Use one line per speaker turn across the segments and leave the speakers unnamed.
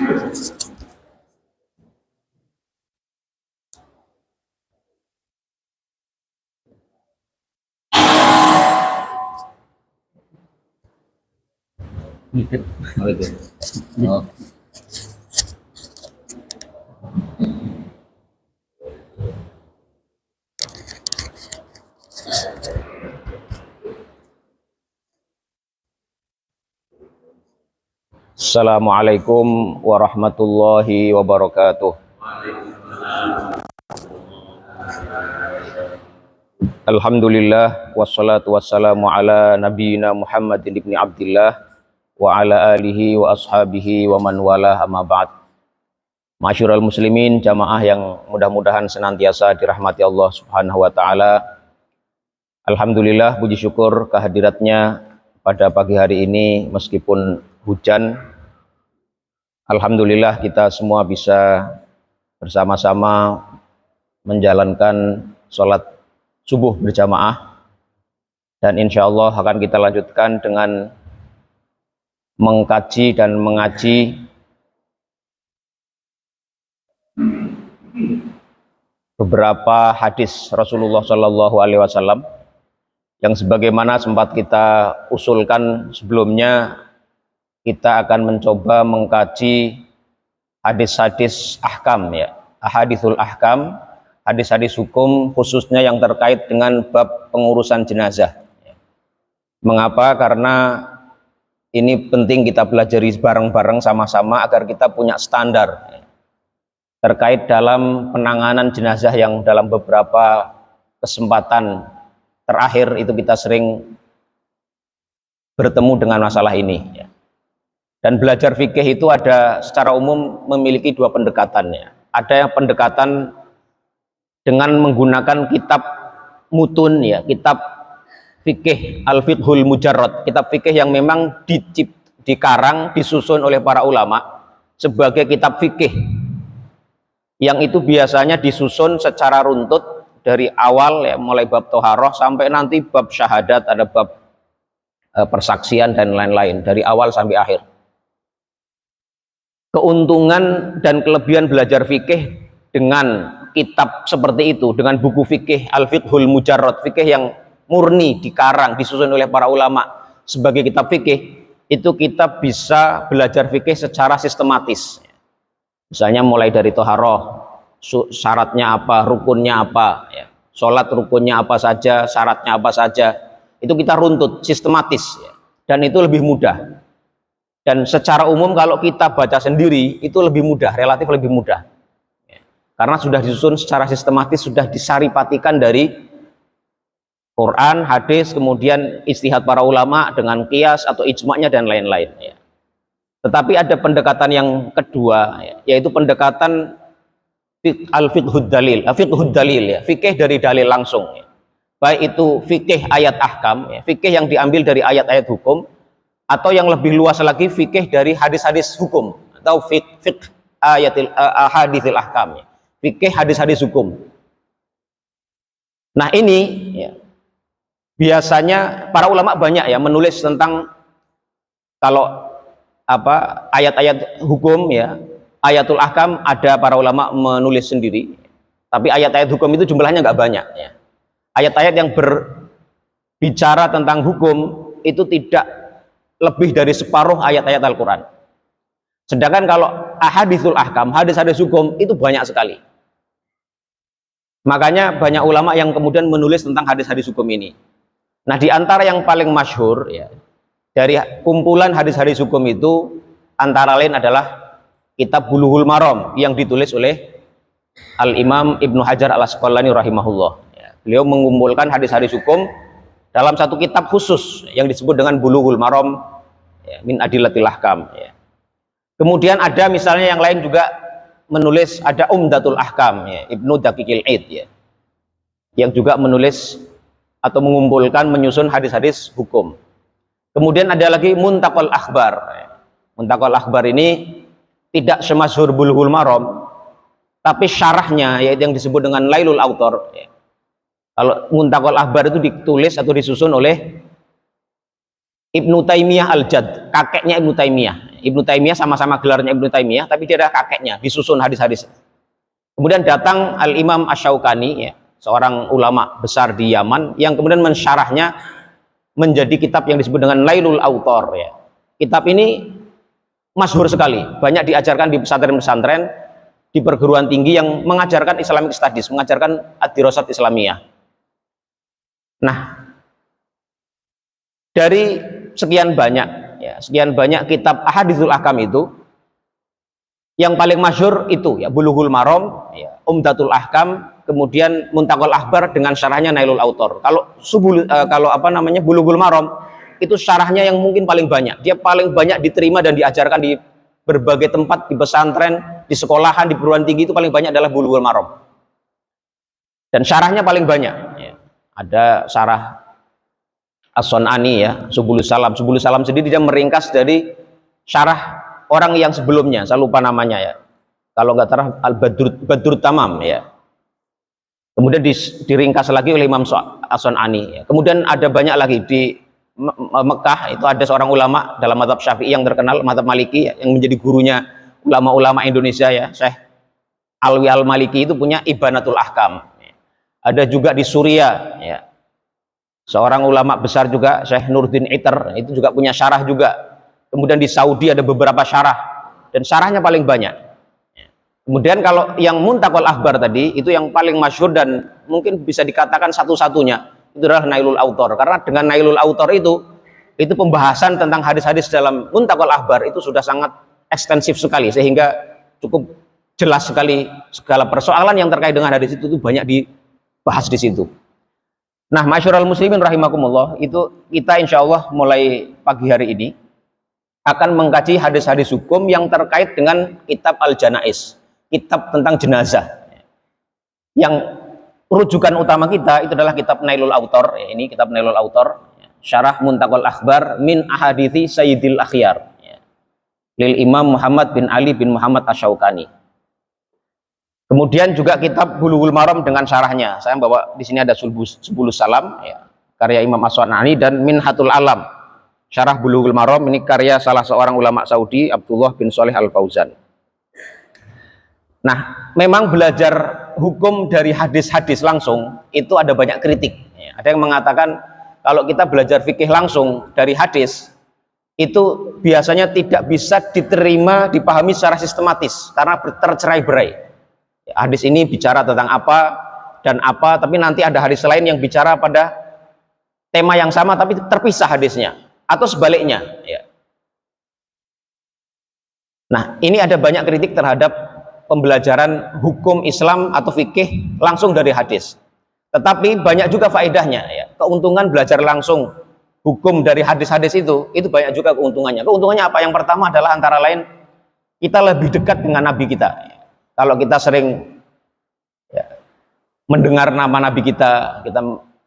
Oh, itu. Oh. Assalamualaikum warahmatullahi wabarakatuh. Alhamdulillah wassalatu wassalamu ala nabiyina Muhammadin ibni Abdillah wa ala alihi wa ashabihi wa man wala amma ba'd. Masyurul muslimin, jamaah yang mudah-mudahan senantiasa dirahmati Allah Subhanahu wa taala. Alhamdulillah, puji syukur kehadiratnya pada pagi hari ini meskipun hujan. Alhamdulillah kita semua bisa bersama-sama menjalankan sholat subuh berjamaah, dan insya Allah akan kita lanjutkan dengan mengkaji dan mengaji beberapa hadis Rasulullah Shallallahu Alaihi Wasallam yang sebagaimana sempat kita usulkan sebelumnya. Kita akan mencoba mengkaji hadis-hadis ahkam, ya, ahaditsul ahkam, hadis-hadis hukum khususnya yang terkait dengan bab pengurusan jenazah. Mengapa? Karena ini penting kita pelajari bareng-bareng sama-sama agar kita punya standar terkait dalam penanganan jenazah yang dalam beberapa kesempatan terakhir itu kita sering bertemu dengan masalah ini, ya. Dan belajar fikih itu ada secara umum memiliki dua pendekatannya. Ada yang pendekatan dengan menggunakan kitab mutun, ya, kitab fikih al-fiqhul mujarrad, kitab fikih yang memang dikarang, disusun oleh para ulama sebagai kitab fikih, yang itu biasanya disusun secara runtut dari awal, ya, mulai bab toharoh sampai nanti bab syahadat, ada bab persaksian dan lain-lain, dari awal sampai akhir. Keuntungan dan kelebihan belajar fikih dengan kitab seperti itu, dengan buku fikih al-fiqhul mujarrad, fikih yang murni dikarang, disusun oleh para ulama sebagai kitab fikih, itu kita bisa belajar fikih secara sistematis. Misalnya mulai dari toharoh, syaratnya apa, rukunnya apa, ya. Sholat rukunnya apa saja, syaratnya apa saja, itu kita runtut sistematis, ya. Dan itu lebih mudah. Dan secara umum kalau kita baca sendiri itu lebih mudah, relatif lebih mudah, ya. Karena sudah disusun secara sistematis, sudah disaripatikan dari Quran, hadis, kemudian istihad para ulama dengan qiyas atau ijma'nya dan lain-lain, ya. Tetapi ada pendekatan yang kedua, ya, yaitu pendekatan al-fiqhud dalil, ya, fikih dari dalil langsung, ya. Baik itu fikih ayat ahkam, ya, fikih yang diambil dari ayat-ayat hukum, atau yang lebih luas lagi fikih dari hadis-hadis hukum, atau fikih ahaditsil ahkam, ya, fikih hadis-hadis hukum. Nah ini, ya, biasanya para ulama banyak, ya, menulis tentang kalau apa ayat-ayat hukum, ya, ayatul ahkam, ada para ulama menulis sendiri, tapi ayat-ayat hukum itu jumlahnya nggak banyak, ya. Ayat-ayat yang berbicara tentang hukum itu tidak lebih dari separuh ayat-ayat Al-Quran. Sedangkan kalau ahaditsul ahkam, hadis-hadis hukum, itu banyak sekali. Makanya banyak ulama yang kemudian menulis tentang hadis-hadis hukum ini. Nah, di antara yang paling masyhur, ya, dari kumpulan hadis-hadis hukum itu antara lain adalah kitab Bulughul Maram yang ditulis oleh Al-Imam Ibnu Hajar Al-Asqalani rahimahullah, ya. Beliau mengumpulkan hadis-hadis hukum dalam satu kitab khusus yang disebut dengan Bulughul Maram, ya, min adillatil ahkam, ya. Kemudian ada misalnya yang lain juga menulis, ada Umdatul Ahkam, ya, Ibnu Daqiqil Aid, ya, yang juga menulis atau mengumpulkan, menyusun hadis-hadis hukum. Kemudian ada lagi Muntaqal Akhbar, ya. Muntaqal Akhbar ini tidak semasyhur Bulughul Maram, tapi syarahnya, yaitu yang disebut dengan Lailul Autor, ya. Kalau Muntaqal Akhbar itu ditulis atau disusun oleh Ibnu Taimiyah Al-Jadd, kakeknya Ibnu Taimiyah. Ibnu Taimiyah, sama-sama gelarnya Ibnu Taimiyah, tapi dia adalah kakeknya, disusun hadis-hadis. Kemudian datang Al-Imam Asy-Syaukani, ya, seorang ulama besar di Yaman, yang kemudian mensyarahnya menjadi kitab yang disebut dengan Nailul Autor. Ya. Kitab ini masyhur sekali, banyak diajarkan di pesantren-pesantren, di perguruan tinggi yang mengajarkan Islamic Studies, mengajarkan ad-dirasat Islamiyah. Nah, dari sekian banyak kitab Ahaditsul Ahkam itu, yang paling masyhur itu ya Bulughul Maram, ya, Umdatul Ahkam, kemudian Muntaqal Akhbar dengan syarahnya Nailul Autor. Kalau Bulughul Maram itu syarahnya yang mungkin paling banyak. Dia paling banyak diterima dan diajarkan di berbagai tempat, di pesantren, di sekolahan, di perguruan tinggi, itu paling banyak adalah Bulughul Maram. Dan syarahnya paling banyak. Ya. Ada syarah As-Sun'ani, ya, Subulus Salam. Subulus Salam sendiri dia meringkas dari syarah orang yang sebelumnya, saya lupa namanya, ya. Kalau nggak salah Al-Badrut Tamam, ya. Kemudian diringkas lagi oleh Imam As-Sun'ani. Ya. Kemudian ada banyak lagi di Mekah, itu ada seorang ulama dalam mazhab Syafi'i yang terkenal, mazhab Maliki, ya, yang menjadi gurunya ulama-ulama Indonesia, ya, Syekh Alwi Al-Maliki, itu punya Ibanatul Ahkam. Ya. Ada juga di Suriah, ya, seorang ulama besar juga, Syekh Nurdin Iter, itu juga punya syarah juga. Kemudian di Saudi ada beberapa syarah, dan syarahnya paling banyak. Kemudian kalau yang Muntaqal Akhbar tadi, itu yang paling masyhur dan mungkin bisa dikatakan satu-satunya, itu adalah Nailul Autor. Karena dengan Nailul Autor itu pembahasan tentang hadis-hadis dalam Muntaqal Akhbar itu sudah sangat ekstensif sekali, sehingga cukup jelas sekali segala persoalan yang terkait dengan hadis itu banyak dibahas di situ. Nah, masyarul muslimin rahimakumullah, itu kita insya Allah mulai pagi hari ini akan mengkaji hadis-hadis hukum yang terkait dengan kitab Al-Janaiz, kitab tentang jenazah. Yang rujukan utama kita itu adalah kitab Nailul Autor. Ya, ini kitab Nailul Autor, ya, syarah Muntaqal Akhbar min ahadithi Sayyidil Akhyar, ya, lil Imam Muhammad bin Ali bin Muhammad Asy-Syaukani. Kemudian juga kitab Bulughul Maram dengan syarahnya. Saya bawa di sini ada Subulus Salam, ya, karya Imam As-Sun'ani, dan Minhatul Alam, syarah Bulughul Maram, ini karya salah seorang ulama Saudi, Abdullah bin Shalih Al-Fauzan. Nah, memang belajar hukum dari hadis-hadis langsung itu ada banyak kritik. Ya, ada yang mengatakan kalau kita belajar fikih langsung dari hadis itu biasanya tidak bisa diterima, dipahami secara sistematis karena tercerai-berai. Ya, hadis ini bicara tentang apa dan apa, tapi nanti ada hadis lain yang bicara pada tema yang sama tapi terpisah hadisnya, atau sebaliknya. Ya. Nah, ini ada banyak kritik terhadap pembelajaran hukum Islam atau fikih langsung dari hadis. Tetapi banyak juga faedahnya, ya. Keuntungan belajar langsung hukum dari hadis-hadis itu banyak juga keuntungannya. Keuntungannya apa? Yang pertama adalah antara lain kita lebih dekat dengan Nabi kita. Kalau kita sering, ya, mendengar nama Nabi kita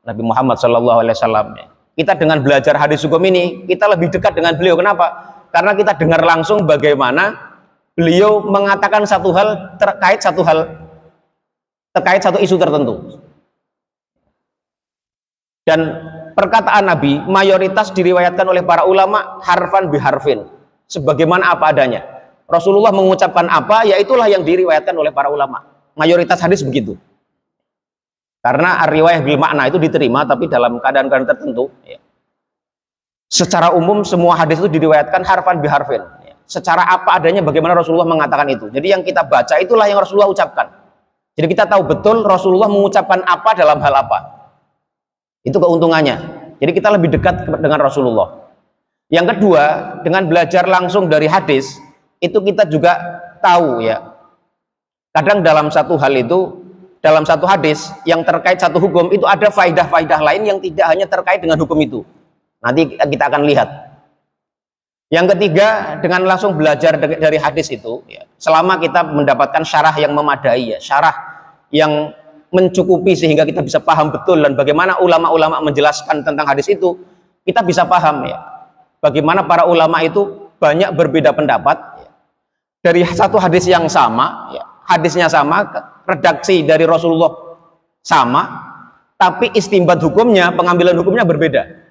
Nabi Muhammad SAW, ya, kita dengan belajar hadis hukum ini kita lebih dekat dengan beliau. Kenapa? Karena kita dengar langsung bagaimana beliau mengatakan satu hal terkait satu isu tertentu. Dan perkataan Nabi mayoritas diriwayatkan oleh para ulama harfan biharfin, sebagaimana apa adanya. Rasulullah mengucapkan apa, ya itulah yang diriwayatkan oleh para ulama. Mayoritas hadis begitu. Karena riwayah bil makna itu diterima, tapi dalam keadaan-keadaan tertentu, ya. Secara umum semua hadis itu diriwayatkan harfan biharfin. Secara apa adanya bagaimana Rasulullah mengatakan itu. Jadi yang kita baca itulah yang Rasulullah ucapkan. Jadi kita tahu betul Rasulullah mengucapkan apa dalam hal apa. Itu keuntungannya. Jadi kita lebih dekat dengan Rasulullah. Yang kedua, dengan belajar langsung dari hadis, itu kita juga tahu, ya. Kadang dalam satu hal itu, dalam satu hadis yang terkait satu hukum itu ada faidah-faidah lain yang tidak hanya terkait dengan hukum itu. Nanti kita akan lihat. Yang ketiga, dengan langsung belajar dari hadis itu, ya, selama kita mendapatkan syarah yang memadai, ya, syarah yang mencukupi sehingga kita bisa paham betul dan bagaimana ulama-ulama menjelaskan tentang hadis itu, kita bisa paham, ya, bagaimana para ulama itu banyak berbeda pendapat, ya, dari satu hadis yang sama, ya, hadisnya sama, redaksi dari Rasulullah sama, tapi istimbat hukumnya, pengambilan hukumnya berbeda.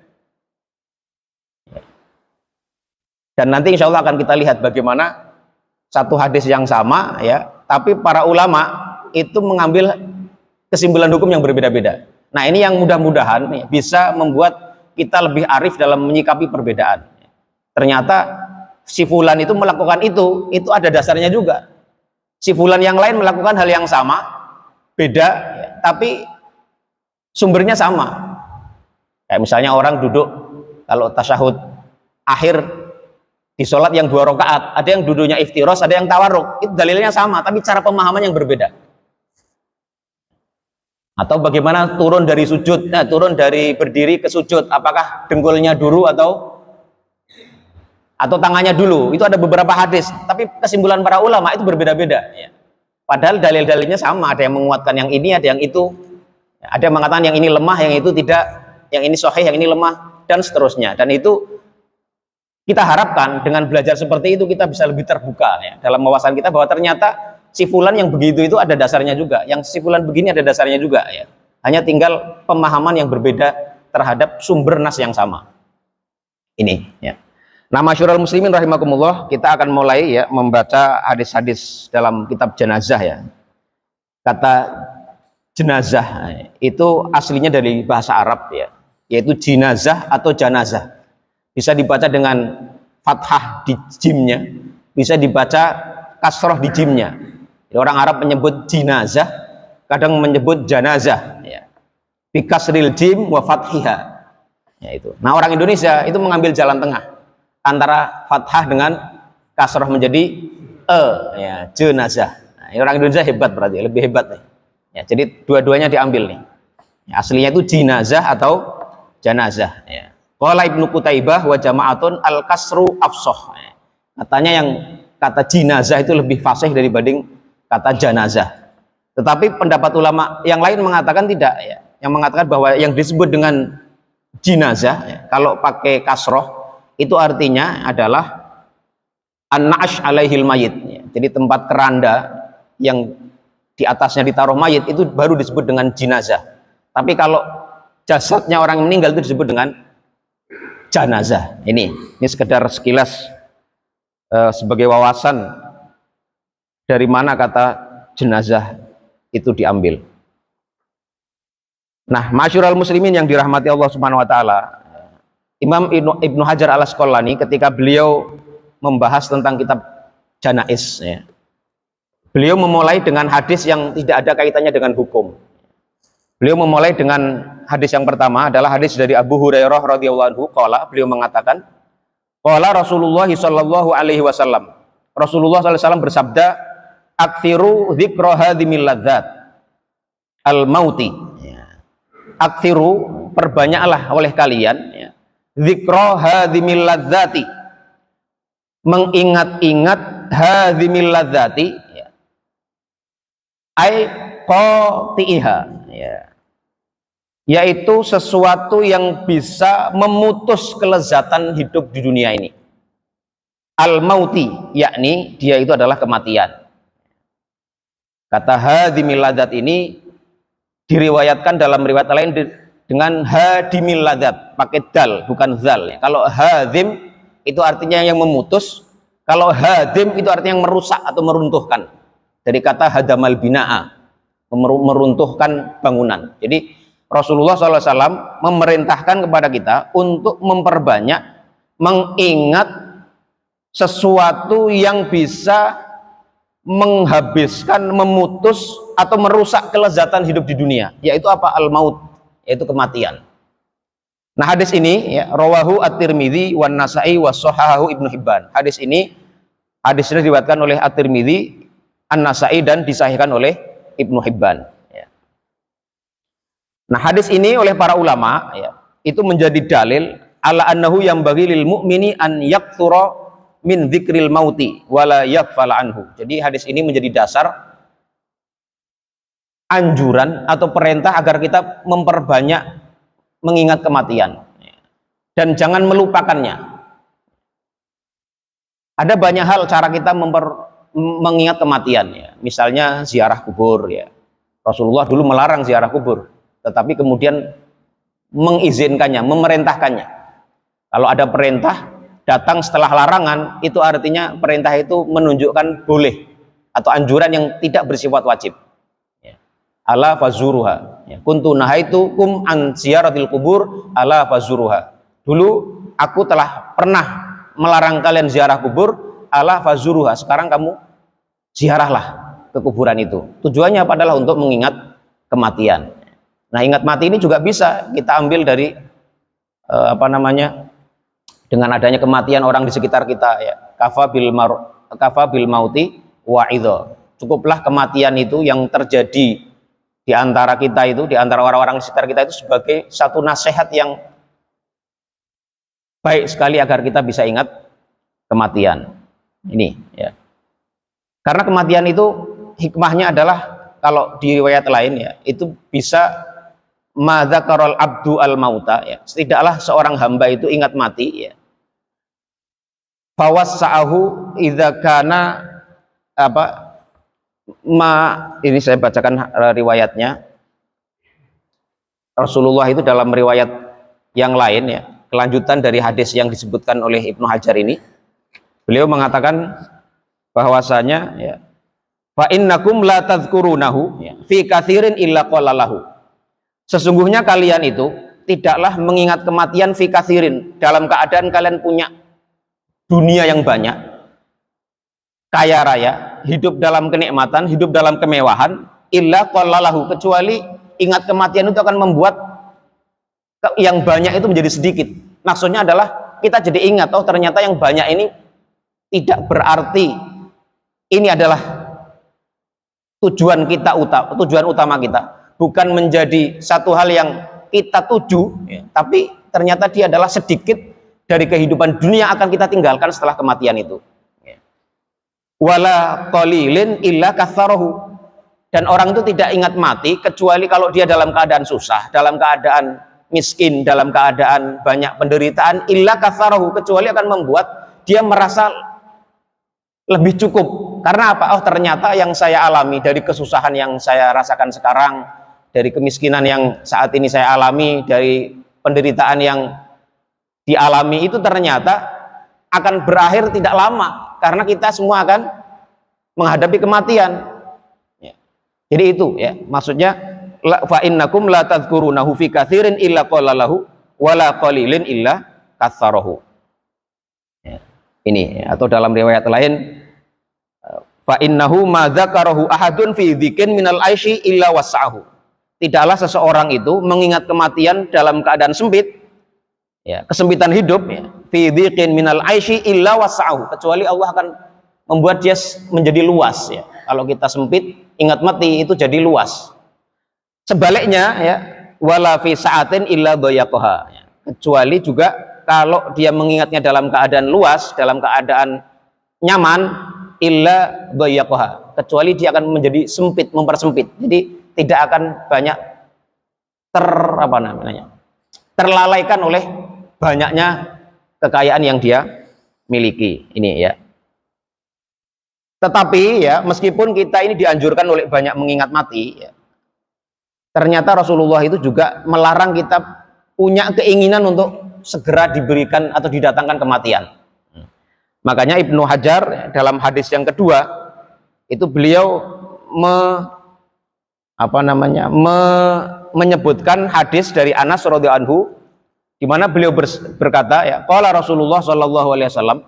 Dan nanti insya Allah akan kita lihat bagaimana satu hadis yang sama ya, tapi para ulama itu mengambil kesimpulan hukum yang berbeda-beda. Nah ini yang mudah-mudahan bisa membuat kita lebih arif dalam menyikapi perbedaan. Ternyata si fulan itu melakukan itu ada dasarnya juga. Si fulan yang lain melakukan hal yang sama, beda, ya, tapi sumbernya sama. Kayak misalnya orang duduk kalau tasyahud akhir di sholat yang 2 rakaat, ada yang duduknya iftiros, ada yang tawarruk, itu dalilnya sama, tapi cara pemahaman yang berbeda. Atau bagaimana turun dari sujud, turun dari berdiri ke sujud, apakah dengkulnya dulu atau tangannya dulu? Itu ada beberapa hadis, tapi kesimpulan para ulama itu berbeda-beda. Ya. Padahal dalil-dalilnya sama, ada yang menguatkan yang ini, ada yang itu, ada yang mengatakan yang ini lemah, yang itu tidak, yang ini sahih, yang ini lemah, dan seterusnya. Dan itu kita harapkan dengan belajar seperti itu kita bisa lebih terbuka ya, dalam wawasan kita bahwa ternyata si fulan yang begitu itu ada dasarnya juga, yang si fulan begini ada dasarnya juga ya. Hanya tinggal pemahaman yang berbeda terhadap sumber nas yang sama. Ini ya. Nah, masyurul muslimin rahimakumullah, kita akan mulai ya membaca hadis-hadis dalam kitab jenazah ya. Kata jenazah itu aslinya dari bahasa Arab ya, yaitu jinazah atau janazah. Bisa dibaca dengan fathah di jimnya, bisa dibaca kasroh di jimnya. Orang Arab menyebut jinazah, kadang menyebut janazah ya. Bi kasril jim wa fathiha. Ya itu. Nah, orang Indonesia itu mengambil jalan tengah antara fathah dengan kasroh menjadi ya, jenazah. Nah, orang Indonesia hebat berarti, lebih hebat nih. Ya, jadi dua-duanya diambil nih. Ya, aslinya itu jinazah atau janazah ya. Qala Ibnu Qutaibah wa jama'atun al-kasru afsah. Katanya yang kata jinazah itu lebih fasih dibanding kata janazah. Tetapi pendapat ulama yang lain mengatakan tidak ya. Yang mengatakan bahwa yang disebut dengan jinazah ya, kalau pakai kasroh itu artinya adalah an-na'ash alaihil mayit ya. Jadi tempat keranda yang di atasnya ditaruh mayit itu baru disebut dengan jinazah. Tapi kalau jasadnya orang meninggal itu disebut dengan janazah. Ini sekedar sekilas sebagai wawasan dari mana kata jenazah itu diambil. Nah, masyurul muslimin yang dirahmati Allah Subhanahu wa taala, Imam Ibnu Hajar Al-Asqalani ketika beliau membahas tentang kitab janaiz ya, beliau memulai dengan hadis yang tidak ada kaitannya dengan hukum. Beliau memulai dengan hadis yang pertama adalah hadis dari Abu Hurairah radhiyallahu anhu. Qala, beliau mengatakan, qala Rasulullah sallallahu alaihi wasallam. Rasulullah sallallahu alaihi wasallam bersabda, "Aktsiru dzikra hadhimil ladzat al-mauti." Ya. Aktsiru, perbanyaklah oleh kalian ya, dzikra hadhimil ladzati. Mengingat-ingat hadhimil ladzati ya. Ai qati'iha ya. Yaitu sesuatu yang bisa memutus kelezatan hidup di dunia ini. Al-mauti, yakni dia itu adalah kematian. Kata hadimil ladzat ini diriwayatkan dalam riwayat lain dengan hadimil ladzat, pakai dal bukan zal ya. Kalau hadim itu artinya yang memutus, kalau hadim itu artinya yang merusak atau meruntuhkan. Dari kata hadamal bina'a, meruntuhkan bangunan. Jadi Rasulullah SAW memerintahkan kepada kita untuk memperbanyak mengingat sesuatu yang bisa menghabiskan, memutus atau merusak kelezatan hidup di dunia, yaitu apa? Al-maut, yaitu kematian. Nah, hadis ini ya, rawahu at-Tirmidzi wan Nasa'i was sahahahu Ibnu Hibban. Hadis ini diriwayatkan oleh at-Tirmidzi, An-Nasa'i dan disahihkan oleh Ibnu Hibban. Nah, hadis ini oleh para ulama ya, itu menjadi dalil ala annahu yang bagi lil mu'mini an yaktsura min dzikril mauti wala yaghfala anhu. Jadi hadis ini menjadi dasar anjuran atau perintah agar kita memperbanyak mengingat kematian dan jangan melupakannya. Ada banyak hal cara kita mengingat kematian ya. Misalnya ziarah kubur ya. Rasulullah dulu melarang ziarah kubur, tetapi kemudian mengizinkannya, memerintahkannya. Kalau ada perintah datang setelah larangan, itu artinya perintah itu menunjukkan boleh atau anjuran yang tidak bersifat wajib. Ya. Ala fazuruha. Ya. Kuntu nahaitukum an ziyaratil kubur ala fazuruha. Dulu aku telah pernah melarang kalian ziarah kubur, ala fazuruha. Sekarang kamu ziarahlah ke kuburan itu. Tujuannya adalah untuk mengingat kematian. Nah, ingat mati ini juga bisa kita ambil dari dengan adanya kematian orang di sekitar kita, ya. Kafa bil mauti wa'idho. Cukuplah kematian itu yang terjadi di antara kita itu, di antara orang-orang di sekitar kita itu sebagai satu nasihat yang baik sekali agar kita bisa ingat kematian. Ini, ya. Karena kematian itu hikmahnya adalah kalau di riwayat lain, ya, itu bisa madzakarul abdu al mauta, ya. Tidaklah seorang hamba itu ingat mati, ya. Fawassa'ahu idza kana ini saya bacakan riwayatnya. Rasulullah itu dalam riwayat yang lain, ya, kelanjutan dari hadis yang disebutkan oleh Ibnu Hajar ini, beliau mengatakan bahwasanya, ya, fa innakum la tadhkurunahu, ya, fi katsirin illa qalalahu. Sesungguhnya kalian itu tidaklah mengingat kematian fi katsirin, dalam keadaan kalian punya dunia yang banyak, kaya raya, hidup dalam kenikmatan, hidup dalam kemewahan, illa qalalahu, kecuali ingat kematian itu akan membuat yang banyak itu menjadi sedikit. Maksudnya adalah kita jadi ingat, oh ternyata yang banyak ini tidak berarti ini adalah tujuan utama kita, bukan menjadi satu hal yang kita tuju, ya, tapi ternyata dia adalah sedikit dari kehidupan dunia akan kita tinggalkan setelah kematian itu, ya. Wala qalilin illa katsarahu, dan orang itu tidak ingat mati kecuali kalau dia dalam keadaan susah, dalam keadaan miskin, dalam keadaan banyak penderitaan, illa katsarahu, kecuali akan membuat dia merasa lebih cukup. Karena apa? Oh ternyata yang saya alami, dari kesusahan yang saya rasakan sekarang, dari kemiskinan yang saat ini saya alami, dari penderitaan yang dialami itu ternyata akan berakhir tidak lama, karena kita semua akan menghadapi kematian, ya. Jadi itu, ya, maksudnya fa innakum la tadhkurunahu fi katsirin illa qalalahu wala qalilin illa katsarahu, ya. Ini, ya. Atau dalam riwayat lain, fa innahu ma dzakarahu ahadun fi dzikin minal aishi illa wasa'ahu. Tidaklah seseorang itu mengingat kematian dalam keadaan sempit, ya, kesempitan hidup, ya, fi dzikin minal aishi illa wasa'ahu, kecuali Allah akan membuat dia menjadi luas, ya. Kalau kita sempit, ingat mati itu jadi luas. Sebaliknya, ya, wala fi sa'atin illa dayaqaha, ya. Kecuali juga kalau dia mengingatnya dalam keadaan luas, dalam keadaan nyaman, illa dayaqaha, kecuali dia akan menjadi sempit, mempersempit. Jadi tidak akan banyak terlalaikan oleh banyaknya kekayaan yang dia miliki. Ini, ya. Tetapi, ya, meskipun kita ini dianjurkan oleh banyak mengingat mati, ya, ternyata Rasulullah itu juga melarang kita punya keinginan untuk segera diberikan atau didatangkan kematian. Makanya Ibnu Hajar dalam hadis yang kedua itu beliau menyebutkan hadis dari Anas radhiyallahu anhu, di mana beliau berkata, ya, qala Rasulullah sallallahu alaihi wasallam,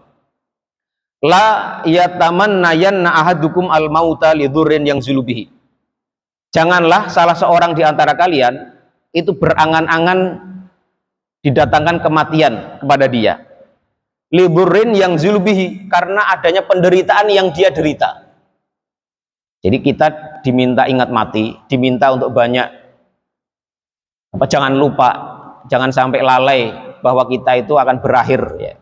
la yatamannayanna ahadukum al-mauta lidurrin yang zulubihi. Janganlah salah seorang di antara kalian itu berangan-angan didatangkan kematian kepada dia, lidurrin yang zulubihi, karena adanya penderitaan yang dia derita. Jadi kita diminta ingat mati, diminta untuk banyak jangan lupa, jangan sampai lalai bahwa kita itu akan berakhir, ya,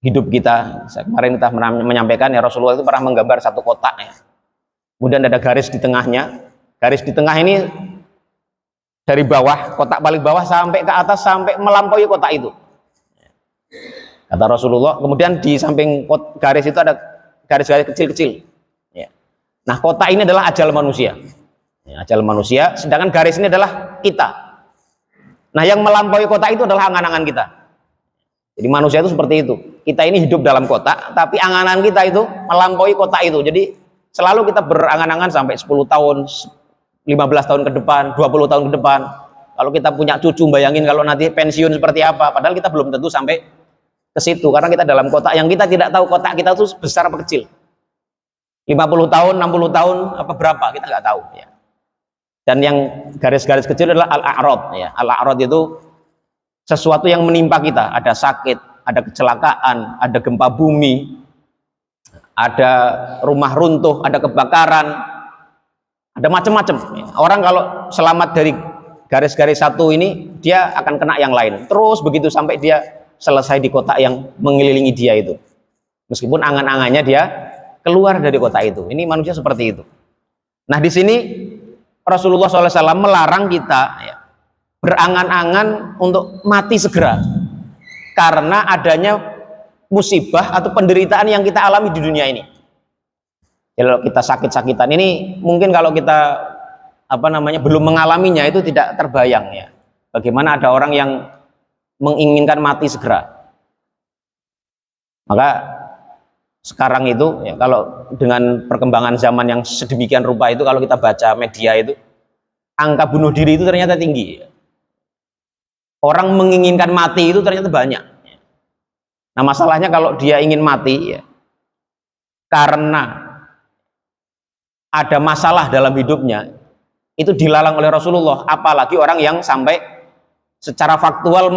hidup kita. Kemarin kita menyampaikan, ya, Rasulullah itu pernah menggambar satu kotak, ya. Kemudian ada garis di tengahnya. Garis di tengah ini dari bawah, kotak paling bawah sampai ke atas, sampai melampaui kotak itu, kata Rasulullah. Kemudian di samping garis itu ada garis-garis kecil-kecil, ya. Nah, kotak ini adalah ajal manusia, ya, ajal manusia, sedangkan garis ini adalah kita. Nah, yang melampaui kotak itu adalah angan-angan kita. Jadi manusia itu seperti itu. Kita ini hidup dalam kota, tapi angan-angan kita itu melampaui kota itu. Jadi selalu kita berangan-angan sampai 10 tahun, 15 tahun ke depan, 20 tahun ke depan. Kalau kita punya cucu, bayangin kalau nanti pensiun seperti apa. Padahal kita belum tentu sampai ke situ, karena kita dalam kota yang kita tidak tahu kota kita itu besar apa kecil. 50 tahun, 60 tahun, apa berapa, kita nggak tahu. Ya. Dan yang garis-garis kecil adalah al-a'rad. Ya. Al-a'rad itu sesuatu yang menimpa kita, ada sakit, ada kecelakaan, ada gempa bumi, ada rumah runtuh, ada kebakaran, ada macam-macam. Orang kalau selamat dari garis-garis satu ini, dia akan kena yang lain. Terus begitu sampai dia selesai di kota yang mengelilingi dia itu. Meskipun angan-angannya dia keluar dari kota itu. Ini manusia seperti itu. Nah di sini Rasulullah SAW melarang kita ya, berangan-angan untuk mati segera karena adanya musibah atau penderitaan yang kita alami di dunia ini. Kalau kita sakit-sakitan ini, mungkin kalau kita belum mengalaminya itu tidak terbayang ya. Bagaimana ada orang yang menginginkan mati segera. Maka sekarang itu ya, kalau dengan perkembangan zaman yang sedemikian rupa itu, kalau kita baca media itu, angka bunuh diri itu ternyata tinggi. Orang menginginkan mati itu ternyata banyak. Nah masalahnya kalau dia ingin mati ya, karena ada masalah dalam hidupnya, itu dilarang oleh Rasulullah. Apalagi orang yang sampai secara faktual